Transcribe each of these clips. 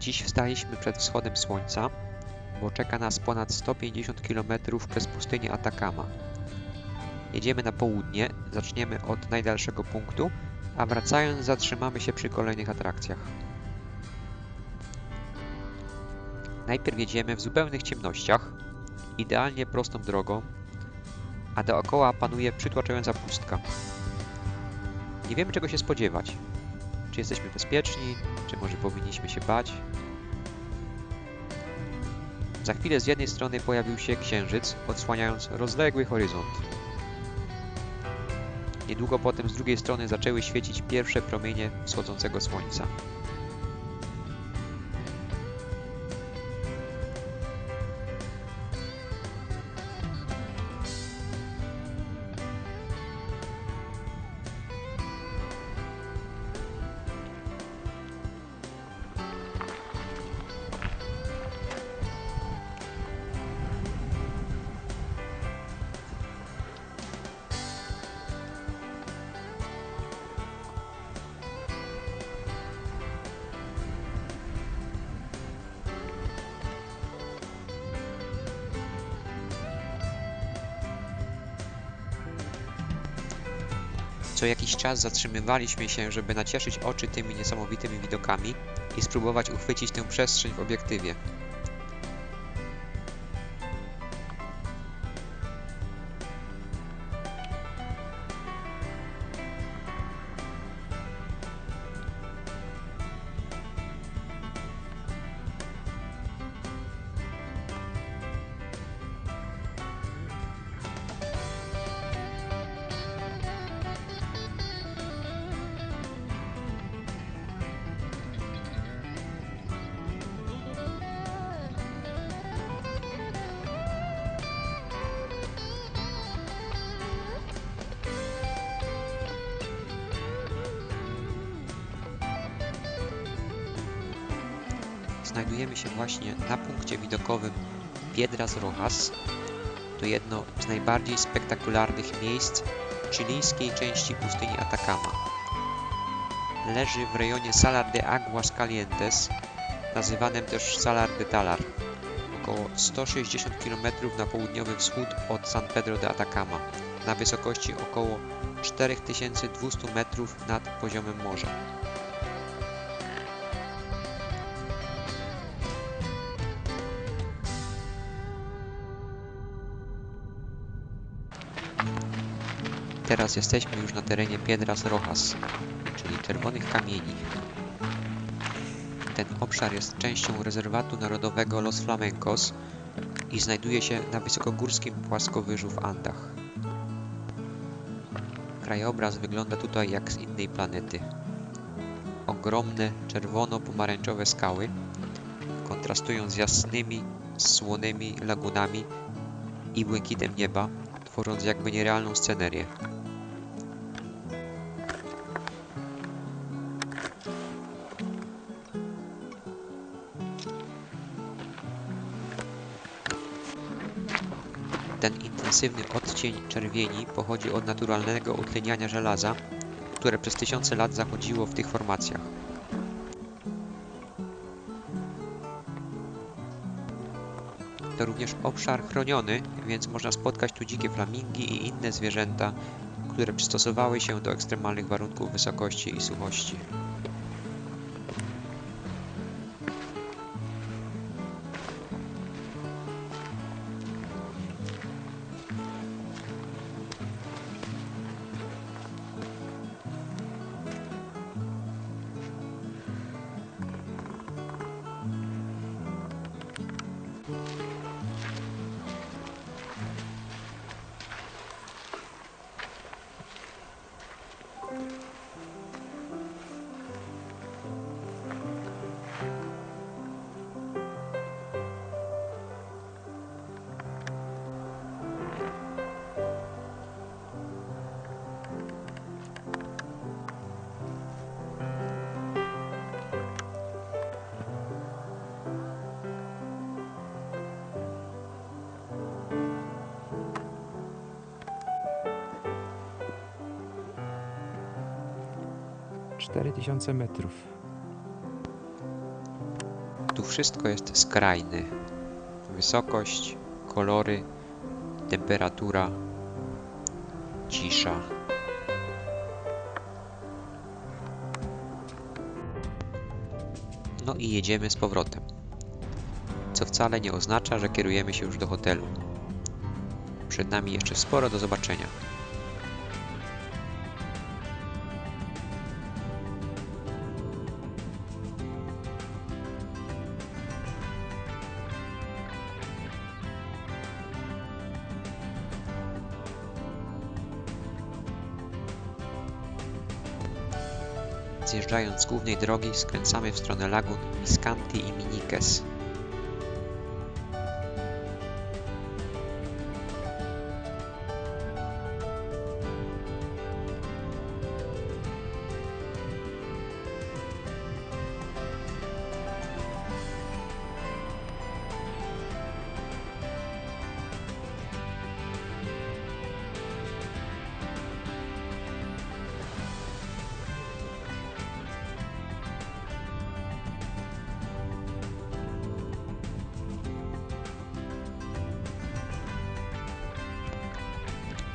Dziś wstaliśmy przed wschodem słońca, bo czeka nas ponad 150 km przez pustynię Atakama. Jedziemy na południe, zaczniemy od najdalszego punktu, a wracając zatrzymamy się przy kolejnych atrakcjach. Najpierw jedziemy w zupełnych ciemnościach, idealnie prostą drogą, a dookoła panuje przytłaczająca pustka. Nie wiemy, czego się spodziewać. Czy jesteśmy bezpieczni, czy może powinniśmy się bać? Za chwilę z jednej strony pojawił się księżyc, odsłaniając rozległy horyzont. Niedługo potem z drugiej strony zaczęły świecić pierwsze promienie wschodzącego słońca. Co jakiś czas zatrzymywaliśmy się, żeby nacieszyć oczy tymi niesamowitymi widokami i spróbować uchwycić tę przestrzeń w obiektywie. Znajdujemy się właśnie na punkcie widokowym Piedras Rojas. To jedno z najbardziej spektakularnych miejsc chilijskiej części pustyni Atakama. Leży w rejonie Salar de Aguas Calientes, nazywanym też Salar de Talar, około 160 km na południowy wschód od San Pedro de Atacama, na wysokości około 4200 metrów nad poziomem morza. Teraz jesteśmy już na terenie Piedras Rojas, czyli Czerwonych Kamieni. Ten obszar jest częścią rezerwatu narodowego Los Flamencos i znajduje się na wysokogórskim płaskowyżu w Andach. Krajobraz wygląda tutaj jak z innej planety. Ogromne czerwono-pomarańczowe skały kontrastują z jasnymi, słonymi lagunami i błękitem nieba, tworząc jakby nierealną scenerię. Ten intensywny odcień czerwieni pochodzi od naturalnego utleniania żelaza, które przez tysiące lat zachodziło w tych formacjach. To również obszar chroniony, więc można spotkać tu dzikie flamingi i inne zwierzęta, które przystosowały się do ekstremalnych warunków wysokości i suchości. ...4000 metrów. tu wszystko jest skrajne. Wysokość, kolory, temperatura, cisza. No i jedziemy z powrotem. Co wcale nie oznacza, że kierujemy się już do hotelu. Przed nami jeszcze sporo do zobaczenia. Zjeżdżając z głównej drogi, skręcamy w stronę lagun Miscanthi i Minikes.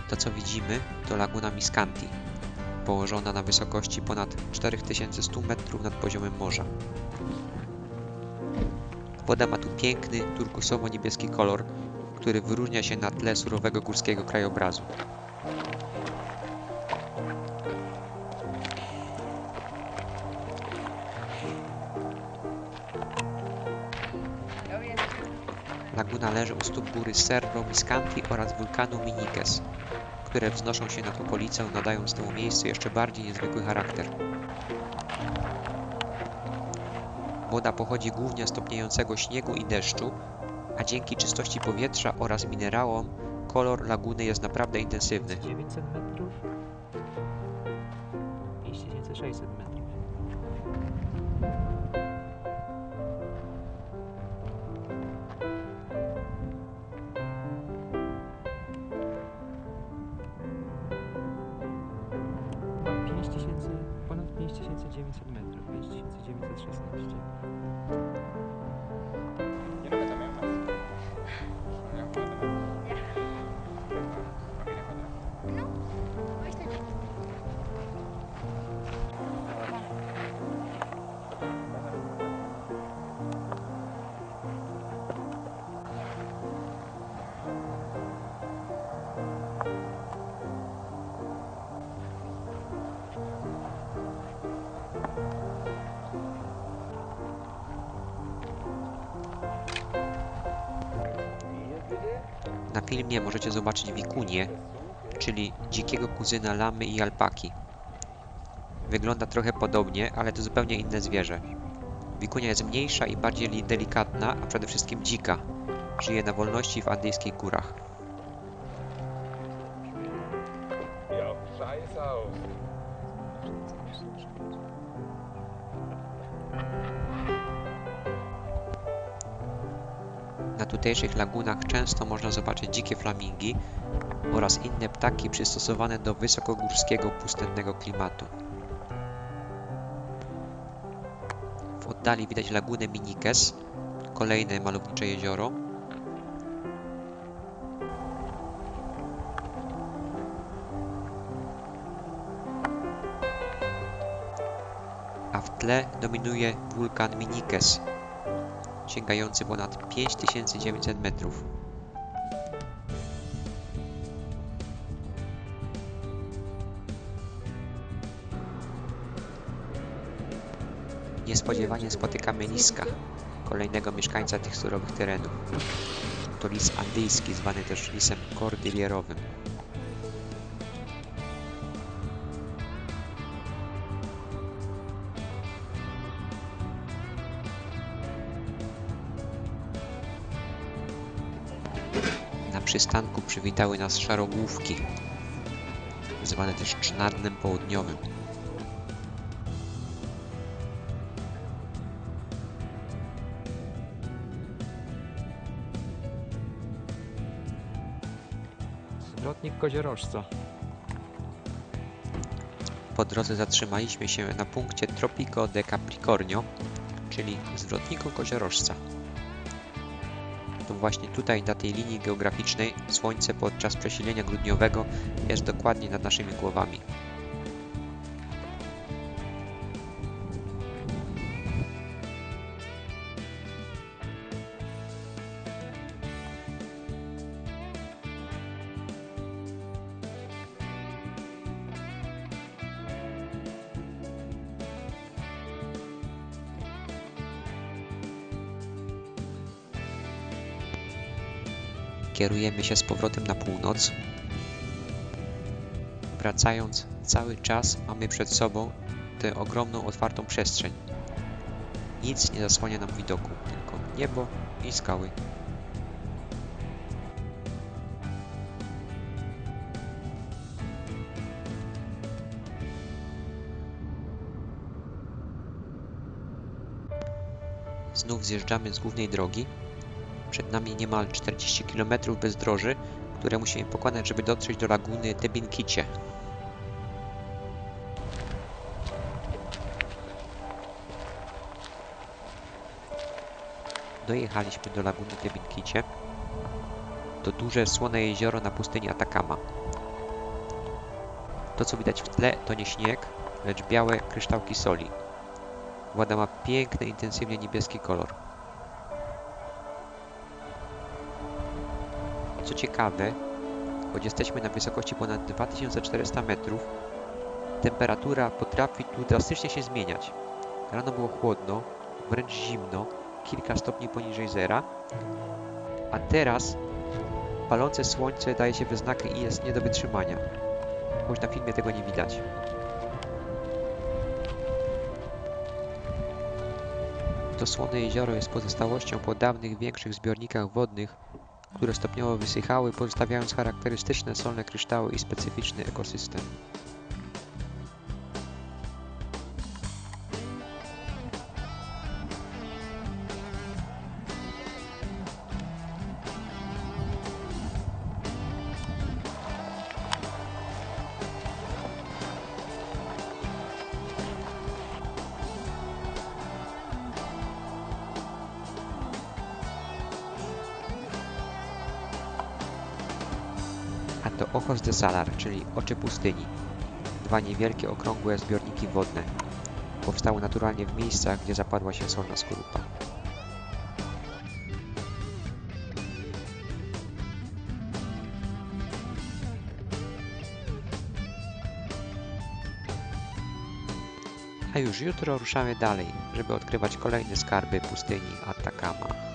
To co widzimy to laguna Miscanthi, położona na wysokości ponad 4100 metrów nad poziomem morza. Woda ma tu piękny, turkusowo-niebieski kolor, który wyróżnia się na tle surowego górskiego krajobrazu. Laguna leży u stóp góry Cerro Miscanthi oraz wulkanu Minikes, które wznoszą się nad okolicą, nadając temu miejscu jeszcze bardziej niezwykły charakter. Woda pochodzi głównie z topniejącego śniegu i deszczu, a dzięki czystości powietrza oraz minerałom kolor laguny jest naprawdę intensywny. 900 metrów, 5600 metrów. Ponad 5900 metrów, 5916. Na filmie możecie zobaczyć wikunię, czyli dzikiego kuzyna lamy i alpaki. Wygląda trochę podobnie, ale to zupełnie inne zwierzę. Wikunia jest mniejsza i bardziej delikatna, a przede wszystkim dzika. Żyje na wolności w andyjskich górach. Na tutejszych lagunach często można zobaczyć dzikie flamingi oraz inne ptaki przystosowane do wysokogórskiego pustynnego klimatu. W oddali widać lagunę Minikes, kolejne malownicze jezioro. A w tle dominuje wulkan Minikes, sięgający ponad 5900 metrów. Niespodziewanie spotykamy liska, kolejnego mieszkańca tych surowych terenów. To lis andyjski, zwany też lisem kordylierowym. Na przystanku przywitały nas szarogłówki, zwane też Czynadnem Południowym. Lotnik Koziorożca. Po drodze zatrzymaliśmy się na punkcie Tropico de Capricornio, czyli zwrotniku koziorożca. To właśnie tutaj, na tej linii geograficznej, Słońce podczas przesilenia grudniowego jest dokładnie nad naszymi głowami. Kierujemy się z powrotem na północ. Wracając, cały czas mamy przed sobą tę ogromną, otwartą przestrzeń. Nic nie zasłania nam widoku, tylko niebo i skały. Znów zjeżdżamy z głównej drogi. Przed nami niemal 40 km bezdroży, które musimy pokonać, żeby dotrzeć do laguny Tebinkicie. Dojechaliśmy do laguny Tebinkicie. To duże, słone jezioro na pustyni Atakama. To, co widać w tle, to nie śnieg, lecz białe kryształki soli. Woda ma piękny, intensywnie niebieski kolor. Co ciekawe, choć jesteśmy na wysokości ponad 2400 metrów, temperatura potrafi tu drastycznie się zmieniać. Rano było chłodno, wręcz zimno, kilka stopni poniżej zera, a teraz palące słońce daje się we znaki i jest nie do wytrzymania, choć na filmie tego nie widać. To słone jezioro jest pozostałością po dawnych, większych zbiornikach wodnych, które stopniowo wysychały, pozostawiając charakterystyczne solne kryształy i specyficzny ekosystem. A to Ojos de Salar, czyli oczy pustyni. Dwa niewielkie, okrągłe zbiorniki wodne. Powstały naturalnie w miejscach, gdzie zapadła się solna skorupa. A już jutro ruszamy dalej, żeby odkrywać kolejne skarby pustyni Atakama.